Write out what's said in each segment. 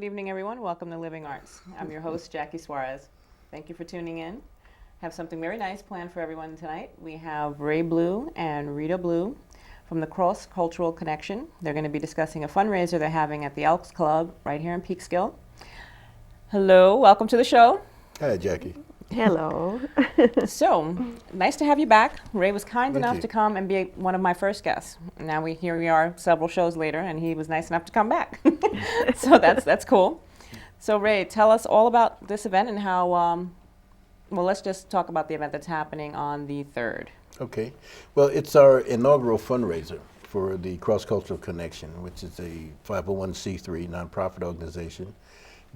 Good evening, everyone. Welcome to Living Arts. I'm your host, Jackie Suarez. Thank you for tuning in. Have something very nice planned for everyone tonight. We have Ray Blue and Rita Blue from the Cross Cultural Connection. They're going to be discussing a fundraiser they're having at the Elks Club right here in Peekskill. Hello, welcome to the show. Hi, Jackie. Hello. So, nice to have you back. Ray was kind Thank enough you. to come and be one of my first guests. Now here we are several shows later, and he was nice enough to come back. So that's cool. So Ray, tell us all about this event and how, well, let's just talk about the event that's happening on the 3rd. Okay. Well, it's our inaugural fundraiser for the Cross Cultural Connection, which is a 501c3 nonprofit organization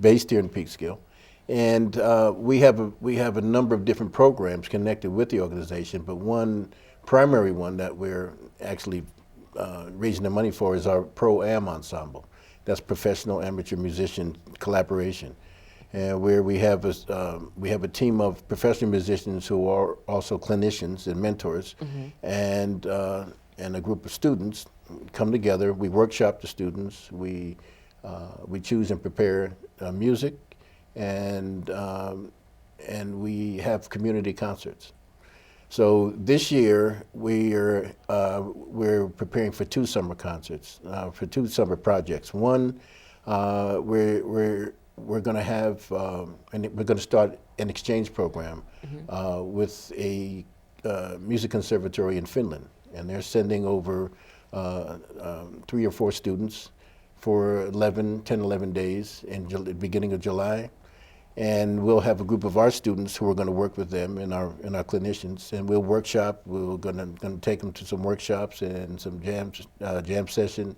based here in Peekskill. And we have a number of different programs connected with the organization, but one primary one that we're actually raising the money for is our Pro-Am Ensemble. That's professional amateur musician collaboration, and where we have a team of professional musicians who are also clinicians and mentors, and a group of students come together. We workshop the students. We choose and prepare music, and we have community concerts. So this year we're preparing for 2 summer concerts, for 2 summer projects. One, we're going to have, and we're going to start an exchange program with a music conservatory in Finland, and they're sending over 3 or 4 students for 10, 11 days in the beginning of July. And we'll have a group of our students who are going to work with them and our clinicians, and we'll workshop. We're going to take them to some workshops and some jam session.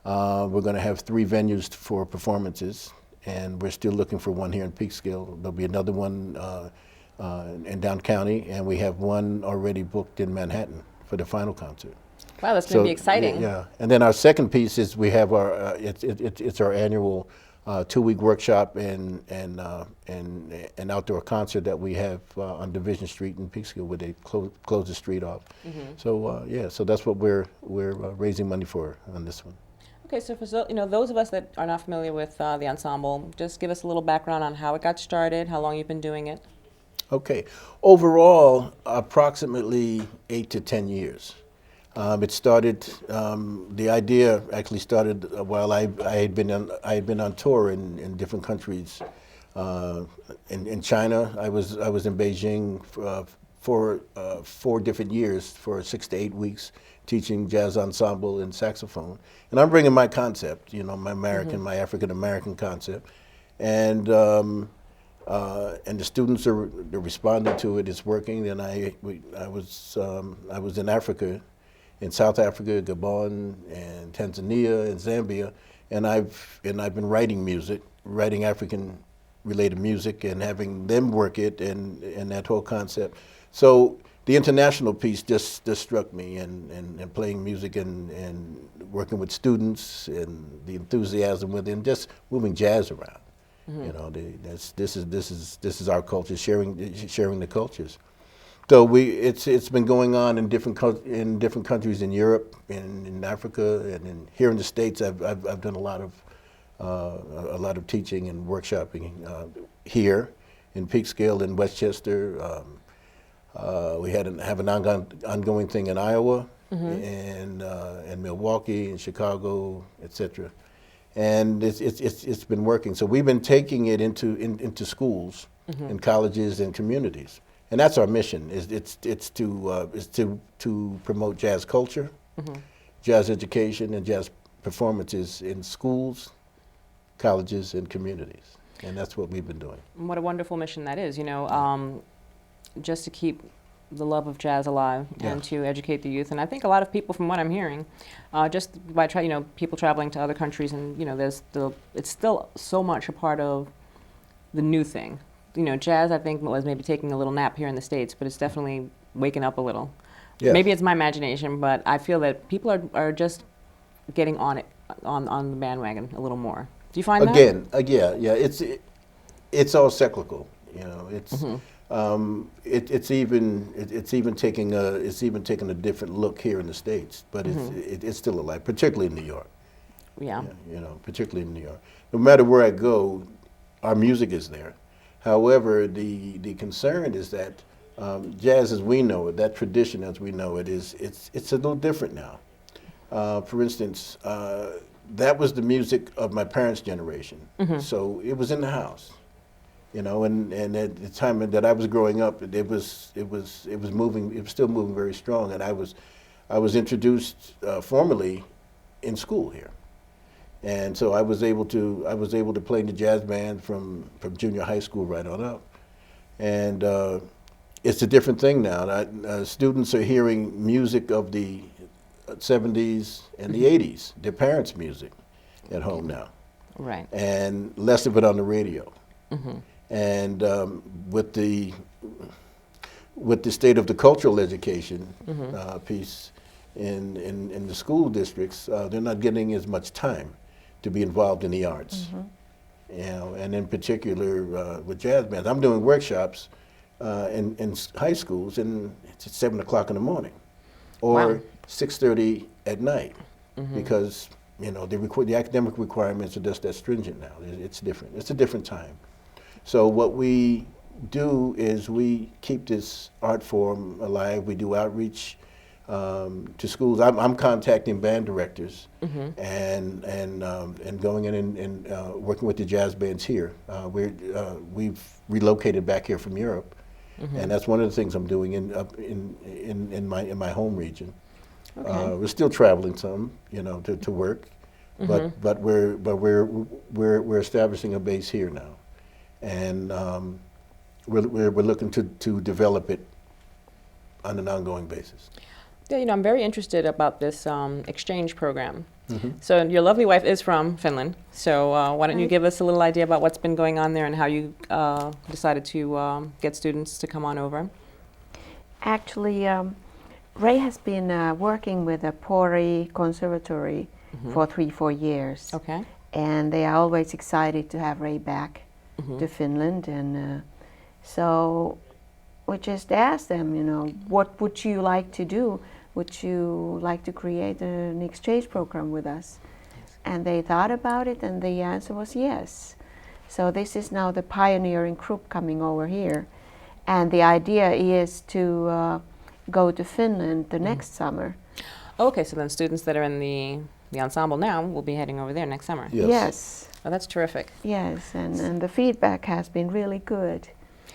We're going to have 3 venues for performances, and we're still looking for one here in Peekskill. There'll be another one in Down County, and we have one already booked in Manhattan for the final concert. Wow, that's going to be exciting. Yeah, and then our second piece is we have our it's our annual 2-week workshop and an outdoor concert that we have on Division Street in Peekskill, where they close the street off. So so that's what we're raising money for on this one. Okay, so for those of us that are not familiar with the ensemble, just give us a little background on how it got started, how long you've been doing it. Okay, overall, approximately 8 to 10 years. It started. The idea actually started while I had been on tour in different countries. In China, I was in Beijing for 4 different years for 6 to 8 weeks, teaching jazz ensemble and saxophone. And I'm bringing my concept, my American, my African American concept, and the students they're responding to it. It's working. And I was in Africa. In South Africa, Gabon, and Tanzania, and Zambia, and I've been writing music, writing African-related music, and having them work it, and that whole concept. So the international piece just struck me, and playing music and working with students, and the enthusiasm with it, and just moving jazz around. This is our culture, sharing the cultures. So it's been going on in different countries in Europe, in Africa, and here in the States. I've done a lot of teaching and workshopping here in Peekskill, in Westchester. We have an ongoing thing in Iowa, and Milwaukee, and Chicago, etc. And it's been working. So we've been taking it into schools, and colleges, and communities. And that's our mission. It's to promote jazz culture, jazz education, and jazz performances in schools, colleges, and communities. And that's what we've been doing. What a wonderful mission that is. Just to keep the love of jazz alive and to educate the youth. And I think a lot of people, from what I'm hearing, just by people traveling to other countries, and it's still so much a part of the new thing. Jazz, I think, was maybe taking a little nap here in the States, but it's definitely waking up a little. Yes. Maybe it's my imagination, but I feel that people are just getting on it, on the bandwagon a little more. Do you find that? Yeah. It's all cyclical. It's even taking a different look here in the States, but it's still alive, particularly in New York. Yeah. You know, particularly in New York. No matter where I go, our music is there. However, the concern is that jazz as we know it, that tradition as we know it, it's a little different now. For instance, that was the music of my parents' generation, so it was in the house, you know. And at the time that I was growing up, it was moving. It was still moving very strong, and I was introduced formally in school here. And so I was able to play in the jazz band from junior high school right on up, and it's a different thing now. Students are hearing music of the 70s and the 80s, their parents' music at home now, Right. and less of it on the radio. And with the state of the cultural education piece in the school districts, they're not getting as much time to be involved in the arts. You know, and in particular with jazz bands. I'm doing workshops in high schools, and it's at 7 o'clock in the morning, or Wow. 6:30 at night, because you know the academic requirements are just that stringent now. It's different. It's a different time. So what we do is we keep this art form alive. We do outreach to schools. I'm contacting band directors and going in and working with the jazz bands here. We've relocated back here from Europe, and that's one of the things I'm doing in my home region. Okay. We're still traveling some, you know, to work, but we're establishing a base here now, and we're looking to develop it on an ongoing basis. Yeah, you know, I'm very interested about this exchange program. So your lovely wife is from Finland. So why don't you give us a little idea about what's been going on there and how you decided to get students to come on over? Actually, Ray has been working with the Pori Conservatory for 3-4 years. Okay. And they are always excited to have Ray back to Finland. And so we just asked them, you know, what would you like to do? Would you like to create an exchange program with us? Yes. And they thought about it, and the answer was yes. So this is now the pioneering group coming over here. And the idea is to go to Finland the next summer. Okay, so then students that are in the ensemble now will be heading over there next summer. Yes. Yes, Oh, that's terrific. yes, and the feedback has been really good.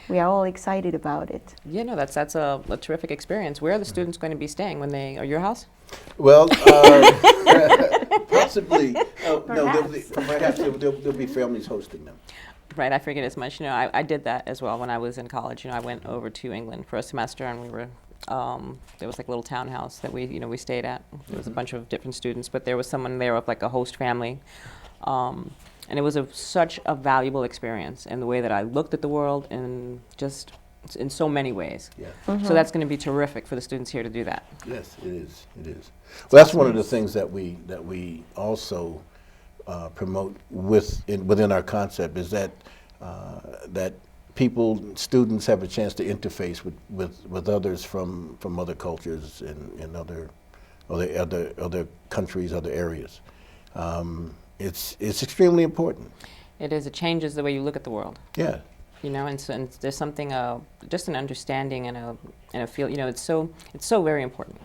We are all excited about it. Yeah, no, that's a terrific experience. Where are the students going to be staying when they are your house? Well, possibly. No, perhaps there'll be families hosting them. Right, I figured as much. You know, I did that as well when I was in college. You know, I went over to England for a semester, and we were there was like a little townhouse that we stayed at. There was a bunch of different students, but there was someone there of like a host family, and it was such a valuable experience in the way that I looked at the world, and just in so many ways. Yeah. So that's going to be terrific for the students here to do that. Yes, it is. It is. Well, that's one of the things that we also promote within our concept is that that students have a chance to interface with others from other cultures and other countries, other areas. It's extremely important. It is. It changes the way you look at the world. Yeah. You know, and there's something, just an understanding and a feel. You know, it's so very important.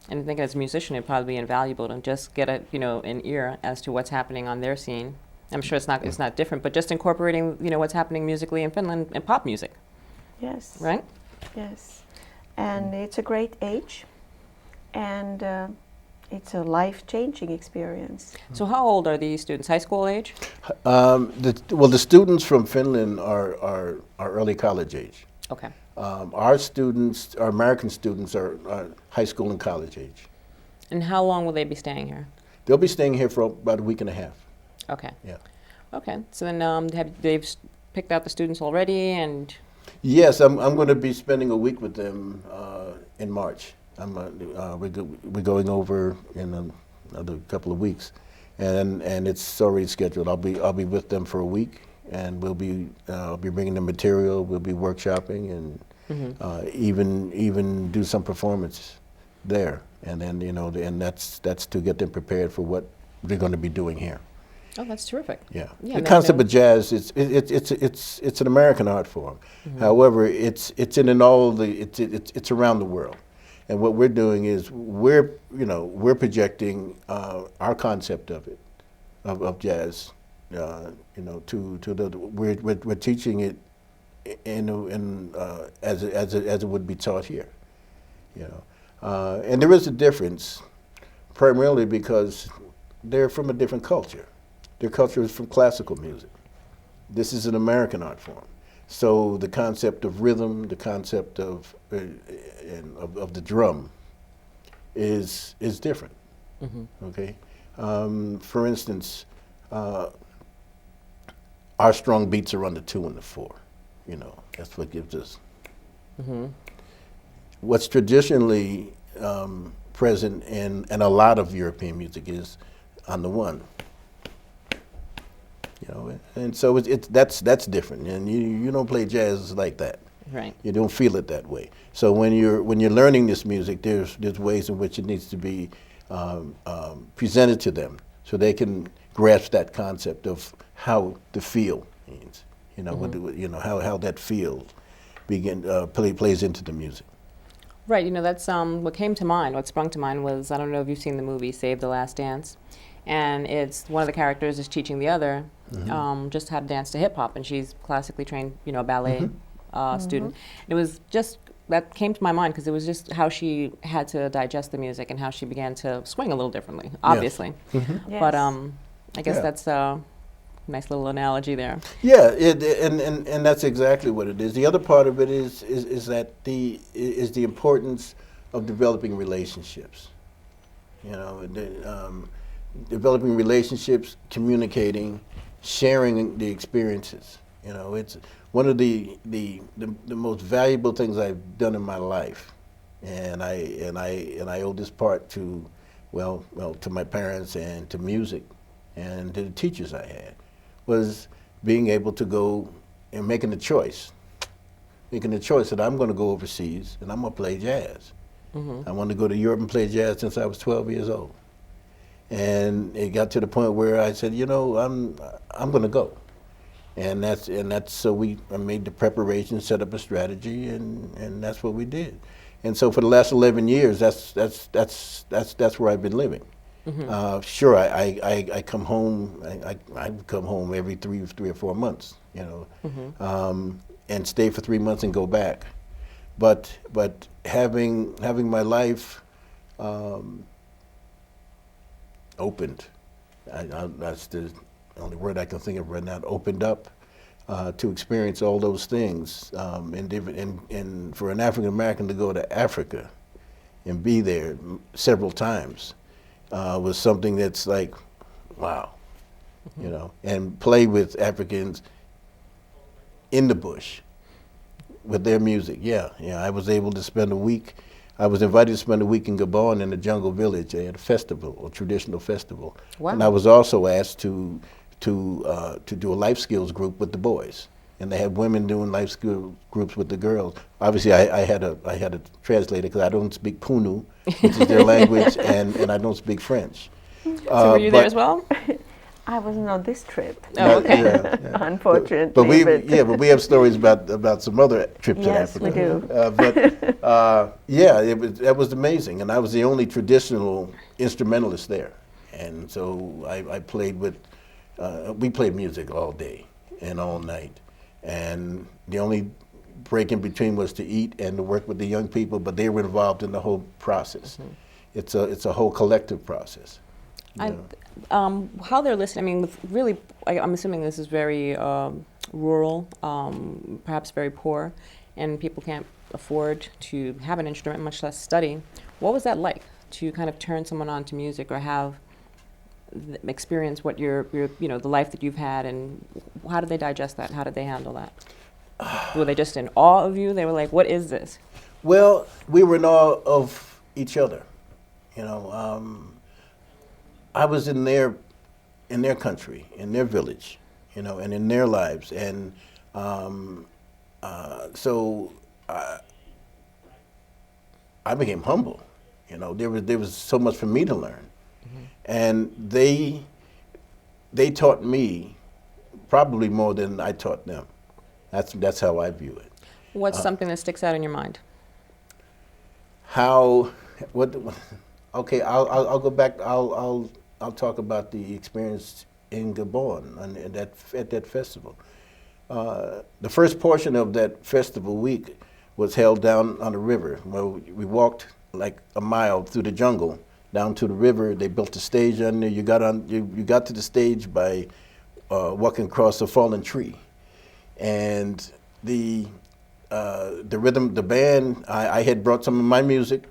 And I think as a musician, it'd probably be invaluable to just get an ear as to what's happening on their scene. I'm sure it's not different, but just incorporating what's happening musically in Finland and pop music, Yes. right? Yes. And it's a great age, and it's a life-changing experience. So how old are these students? High school age? The students from Finland are early college age. Okay. Our American students are high school and college age. And how long will they be staying here? They'll be staying here for about a week and a half. Okay. Yeah. Okay. So then they've picked out the students already, and Yes, I'm going to be spending a week with them in March. We're going over in another couple of weeks, and it's already scheduled. I'll be with them for a week, and I'll be bringing them material. We'll be workshopping and even do some performance there, and then and that's to get them prepared for they're going to be doing here. Oh, that's terrific. Yeah, Yeah, the no, concept no. of jazz it's an American art form. However, it's in all the it's around the world, and what we're doing is we're projecting our concept of it, of jazz, to the we're teaching it as it would be taught here, and there is a difference, primarily because they're from a different culture. Their culture is from classical music. This is an American art form. So the concept of rhythm, the concept of the drum is different. Okay, for instance, our strong beats are on the 2 and the 4. That's what gives us. What's traditionally present in a lot of European music is on the 1. And so that's different, and you don't play jazz like that. Right. You don't feel it that way. So when you're learning this music, there's ways in which it needs to be presented to them, so they can grasp that concept of how the feel means. How that feel plays into the music. Right. That's what came to mind. What sprung to mind was, I don't know if you've seen the movie Save the Last Dance, and it's one of the characters is teaching the other just how to dance to hip hop, and she's classically trained, a ballet student. It was just that came to my mind because it was just how she had to digest the music and how she began to swing a little differently, obviously. Yes. But I guess that's a nice little analogy there. Yeah, and that's exactly what it is. The other part of it is the importance of developing relationships. Developing relationships, communicating, sharing the experiences. It's one of the most valuable things I've done in my life, and I owe this part to to my parents and to music, and to the teachers I had, was being able to go and making the choice that I'm going to go overseas and I'm going to play jazz. I wanted to go to Europe and play jazz since I was 12 years old. And it got to the point where I said, I'm going to go, and that's so I made the preparation, set up a strategy, and that's what we did. And so for the last 11 years, that's where I've been living. Sure, I come home. I come home every three or 4 months, and stay for 3 months and go back. But having my life opened. That's the only word I can think of right now. Opened up to experience all those things, and for an African American to go to Africa and be there several times was something that's like, wow, and play with Africans in the bush with their music. Yeah, I was able to spend a week. I was invited to spend a week in Gabon in a jungle village at a festival, a traditional festival. Wow. And I was also asked to do a life skills group with the boys. And they had women doing life skill groups with the girls. Obviously, I had a translator because I don't speak Punu, which is their language, and I don't speak French. So were you there as well? I wasn't on this trip. Oh, okay. Yeah. Unfortunately. But we have stories about some other trips in Africa. Yes, we do. That was amazing, and I was the only traditional instrumentalist there, and so I played with. We played music all day and all night, and the only break in between was to eat and to work with the young people, but they were involved in the whole process. It's a whole collective process. How they're listening, I mean, really, I'm assuming this is very rural, perhaps very poor, and people can't afford to have an instrument, much less study. What was that like to kind of turn someone on to music or have experience what your the life that you've had, and how did they digest that? How did they handle that? Were they just in awe of you? They were like, what is this? Well, we were in awe of each other. I was in their country, in their village, and in their lives, and so I became humble. There was so much for me to learn, and they taught me probably more than I taught them. That's how I view it. What's something that sticks out in your mind? How what? Okay, I'll go back. I'll talk about the experience in Gabon at that festival. The first portion of that festival week was held down on the river. Well, we walked like a mile through the jungle down to the river. They built a stage on there. You got to the stage by walking across a fallen tree, and the rhythm, the band. I had brought some of my music,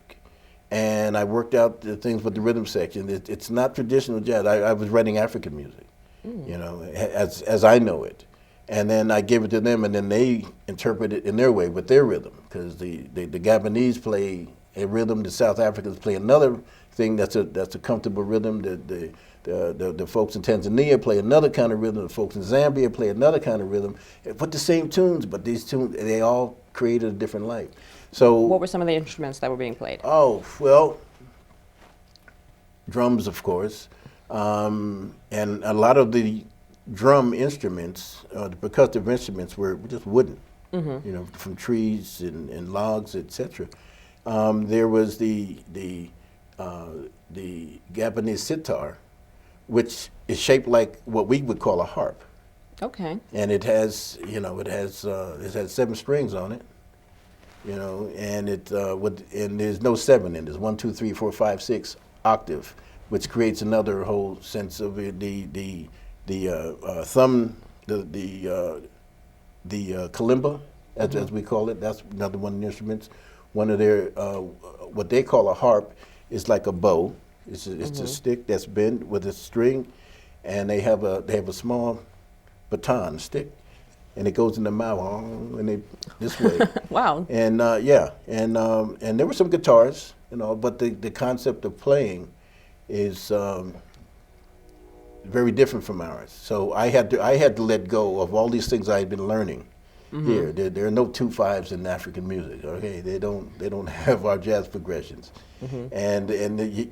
and I worked out the things with the rhythm section. It's not traditional jazz. I was writing African music, you know, as I know it. And then I gave it to them, and then they interpret it in their way with their rhythm, because the Gabonese play a rhythm, the South Africans play another thing that's a comfortable rhythm. The folks in Tanzania play another kind of rhythm. The folks in Zambia play another kind of rhythm. But the same tunes, but these tunes, they all created a different light. So What were some of the instruments that were being played? oh, well, drums, of course, and a lot of the drum instruments, the percussive instruments, were just wooden, you know, from trees and logs, etc. There was the Gabonese sitar, which is shaped like what we would call a harp, Okay. and it has 7 strings on it, you know, and and there's no 7 in it. There's 1, 2, 3, 4, 5, 6 octave, which creates another whole sense of it. The thumb, the kalimba, as we call it. That's another one of the instruments. One of their what they call a harp is like a bow. It's a stick that's bent with a string, and they have a small baton stick, and it goes in the mouth, and this way. Wow. And and there were some guitars, you know, but the concept of playing is very different from ours. So I had to let go of all these things I had been learning here. There are no 2/5s in African music. Okay, they don't have our jazz progressions, and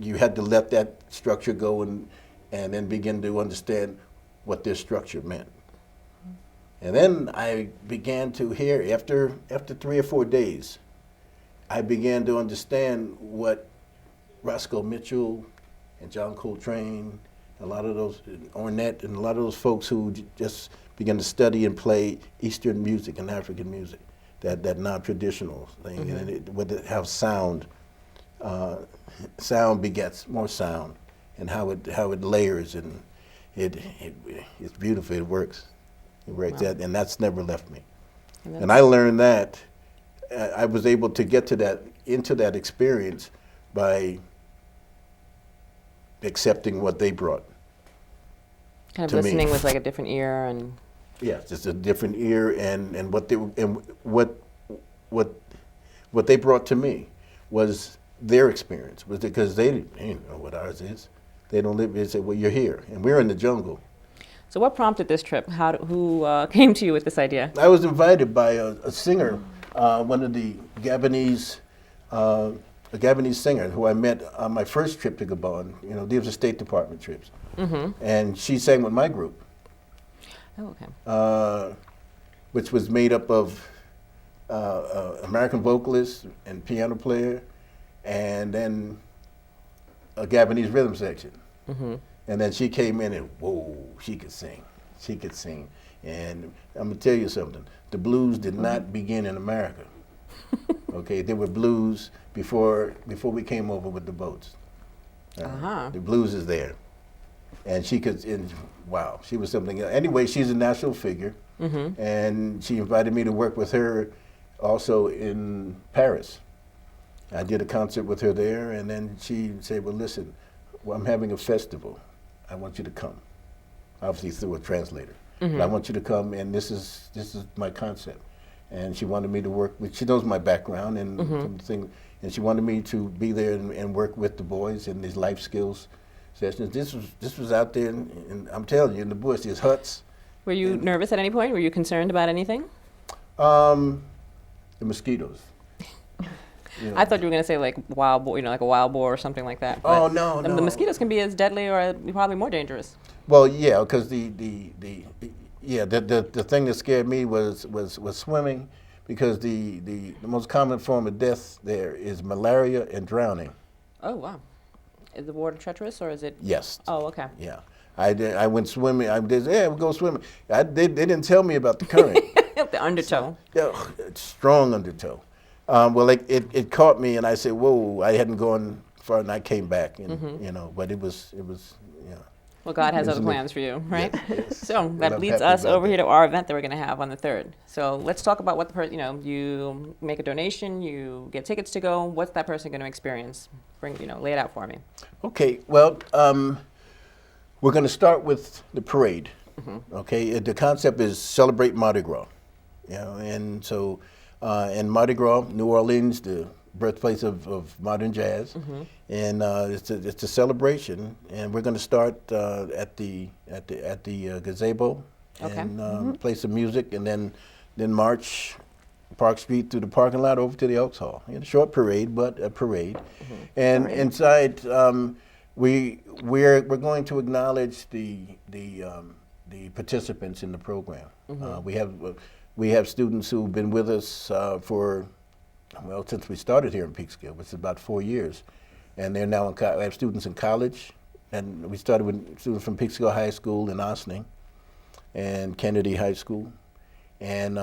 you had to let that structure go and then begin to understand what this structure meant. And then I began to hear, after 3 or 4 days, I began to understand what Roscoe Mitchell and John Coltrane, a lot of those, Ornette, and a lot of those folks who just began to study and play Eastern music and African music, that non-traditional thing, and how sound begets more sound, and how it layers, and it's beautiful. It works. It works. Wow. And that's never left me. And And I learned that I was able to get into that experience by accepting what they brought. kind of to me. listening with like a different ear and. Yeah, just a different ear, and what they brought to me was their experience, was because they didn't know what ours is. They don't live. They say, "Well, you're here, and we're in the jungle." So what prompted this trip? Who came to you with this idea? I was invited by a singer, one of the Gabonese, a Gabonese singer who I met on my first trip to Gabon. You know, these were State Department trips, and she sang with my group. Oh, okay. Which was made up of American vocalist and piano player, and then a Gabonese rhythm section. And then she came in and, whoa, she could sing. She could sing. And I'm gonna tell you something, the blues did not begin in America. Okay, there were blues before we came over with the boats. The blues is there. And she could, wow, she was something else. Anyway, she's a national figure, and she invited me to work with her also in Paris. I did a concert with her there, and then she said, well, listen, I'm having a festival. I want you to come. Obviously through a translator. But I want you to come, and this is my concept. And she wanted me to work with, she knows my background and something, and she wanted me to be there and work with the boys in these life skills sessions. This was out there, and I'm telling you, in the bush, there's huts. Were you nervous at any point? Were you concerned about anything? The mosquitoes. You know. I thought you were going to say like wild boar, like a wild boar or something like that. Oh but no, the no. mosquitoes can be as deadly or probably more dangerous. Well, yeah, because the thing that scared me was swimming, because the most common form of death there is malaria and drowning. Oh wow. Is the water treacherous or is it? Yes. Oh, okay. Yeah. I went swimming. We'll go swimming. They didn't tell me about the current. The undertow. Yeah, strong undertow. Well, it caught me, and I said, "Whoa!" I hadn't gone far, and I came back, and but it was. Well, God has other Isn't it? plans for you, right? Yes. So And that I'm leads happy us about over that. here to our event that we're going to have on the 3rd. So let's talk about what you make a donation, you get tickets to go. What's that person going to experience? Lay it out for me. Okay. Well, we're going to start with the parade. Okay. The concept is celebrate Mardi Gras. And so, in Mardi Gras, New Orleans, the birthplace of modern jazz, and it's a celebration. And we're going to start at the gazebo, Okay. and play some music, and then march Park Street through the parking lot over to the Elks Hall. A short parade, but a parade. And inside, we're going to acknowledge the participants in the program. We have students who've been with us since we started here in Peekskill, which is about 4 years. And they're now I have students in college, and we started with students from Peekskill High School in Ossining and Kennedy High School. And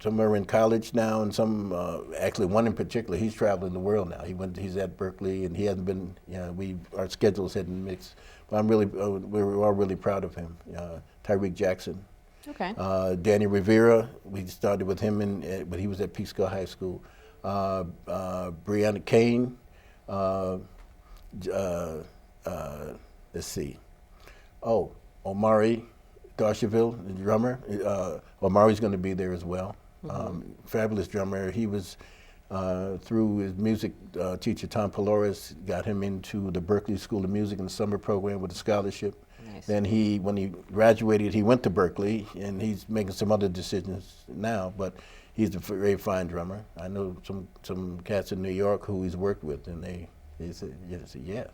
some are in college now, and some, actually one in particular, he's traveling the world now. He's at Berkeley, and he hasn't been, our schedules hadn't mixed. But we're all really proud of him. Tyreek Jackson. Okay. Danny Rivera, we started with him, but he was at Peekskill High School. Brianna Kane, let's see. Oh, Omari Darsheville, the drummer. Omari's going to be there as well. Fabulous drummer. He was, through his music teacher, Tom Pelores, got him into the Berkeley School of Music and Summer Program with a scholarship. Nice. Then when he graduated, he went to Berkeley, and he's making some other decisions now, but he's a very fine drummer. I know some cats in New York who he's worked with, and they said, yeah.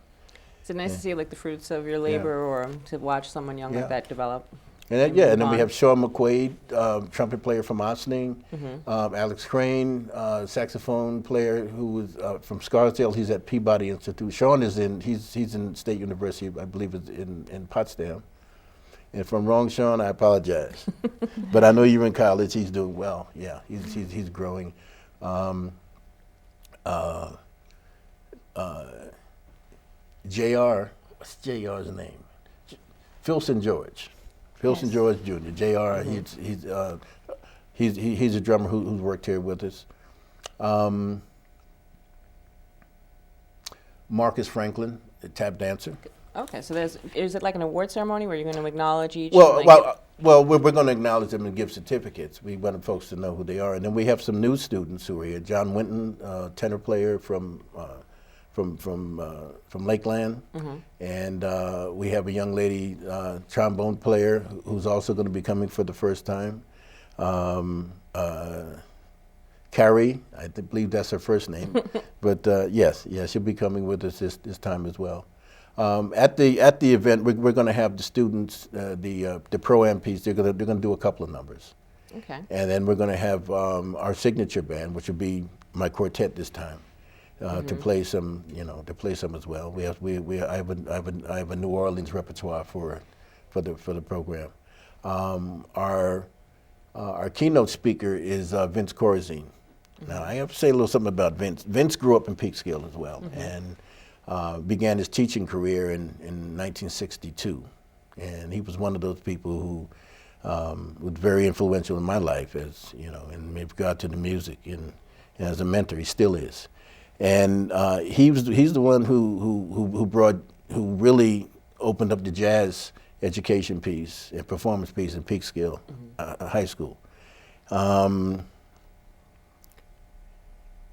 Is it nice to see like the fruits of your labor, or to watch someone young like that develop? And then we have Sean McQuaid, trumpet player from Ossining, Alex Crane, saxophone player who was from Scarsdale. He's at Peabody Institute. Sean he's in State University, I believe, is in Potsdam. And if I'm wrong, Sean, I apologize. But I know you're in college. He's doing well. Yeah, he's growing. JR, what's JR's name? Phil St. George. Phil St. George Jr. JR, he's a drummer who's worked here with us. Marcus Franklin, a tap dancer. Okay, so is it like an award ceremony where you're going to acknowledge each? Well, we're going to acknowledge them and give certificates. We want folks to know who they are, and then we have some new students who are here. John Winton, tenor player from Lakeland, and we have a young lady, trombone player, who's also going to be coming for the first time. Carrie, I believe that's her first name, but yes, she'll be coming with us this time as well. At the event, we're going to have the students, the pro-am piece. They're going to do a couple of numbers. Okay. And then we're going to have our signature band, which will be my quartet this time. To play some, as well. I have a New Orleans repertoire for the program. Our keynote speaker is Vince Corazine. Now I have to say a little something about Vince. Vince grew up in Peekskill as well, and began his teaching career in 1962. And he was one of those people who was very influential in my life, as in regard to the music, and as a mentor, he still is. And he's the one who really opened up the jazz education piece and performance piece in Peekskill High School.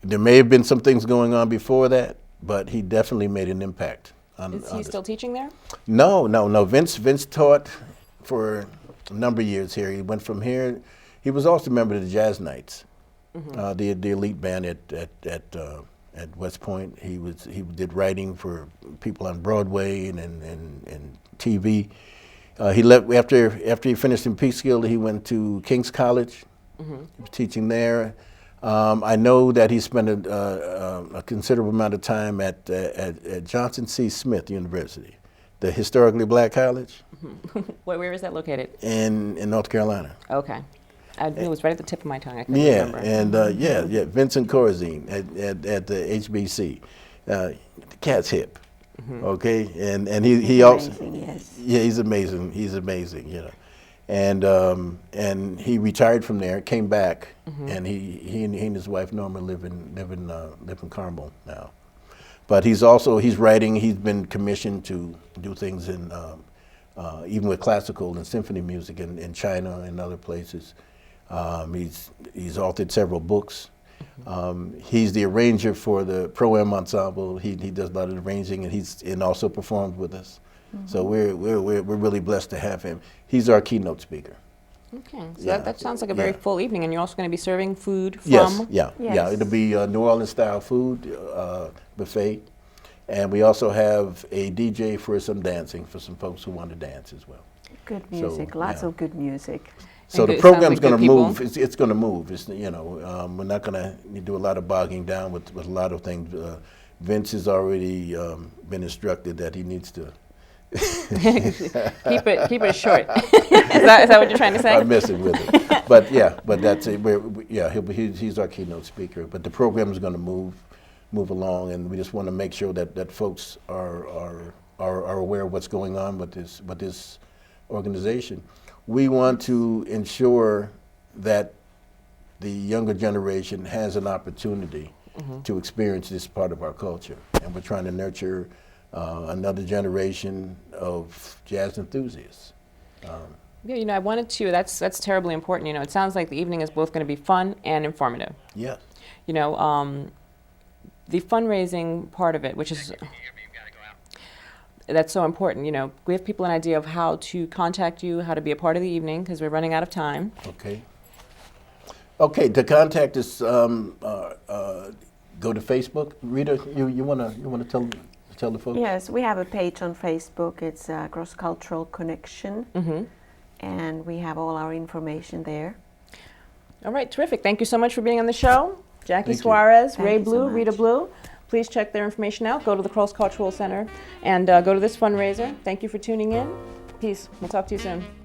There may have been some things going on before that, but he definitely made an impact. Is he still teaching there? No. Vince taught for a number of years here. He went from here. He was also a member of the Jazz Nights, the elite band at at West Point. He did writing for people on Broadway and TV. He left after he finished in Peekskill. He went to King's College. He was teaching there. I know that he spent a considerable amount of time at Johnson C. Smith University, the historically black college. Where is that located? In North Carolina. Okay. I knew it was right at the tip of my tongue. I couldn't remember. And Vincent Corzine at the HBC. The cat's hip. Okay, and he also he's amazing. He's amazing, you know. And he retired from there, came back, and he and his wife Norma live in Carmel now. But he's writing. He's been commissioned to do things in even with classical and symphony music in China and other places. He's authored several books. He's the arranger for the Pro-Am Ensemble. He does a lot of the arranging, and also performs with us. So we're really blessed to have him. He's our keynote speaker. Okay, so that sounds like a very full evening, and you're also going to be serving food from. Yes. It'll be New Orleans style food buffet, and we also have a DJ for some dancing for some folks who want to dance as well. Good music, lots of good music. So the program's going to move. It's going to move. It's, you know, we're not going to do a lot of bogging down with a lot of things. Vince has already been instructed that he needs to keep it short. is that what you're trying to say? I'm messing with it, but that's it. He's our keynote speaker. But the program is going to move along, and we just want to make sure that folks are aware of what's going on with this organization. We want to ensure that the younger generation has an opportunity to experience this part of our culture, and we're trying to nurture another generation of jazz enthusiasts. Yeah, you know, I wanted to. That's terribly important. You know, it sounds like the evening is both going to be fun and informative. Yes. You know, the fundraising part of it, which is. That's so important, you know. Give people an idea of how to contact you, how to be a part of the evening, because we're running out of time. Okay. Okay, to contact us, go to Facebook. Rita, you wanna tell the folks? Yes, we have a page on Facebook. It's Cross Cultural Connection, and we have all our information there. All right, terrific. Thank you so much for being on the show, Jackie Thank Suarez, Thank Ray you so Blue, much. Rita Blue. Please check their information out. Go to the Cross Cultural Center and go to this fundraiser. Thank you for tuning in. Peace. We'll talk to you soon.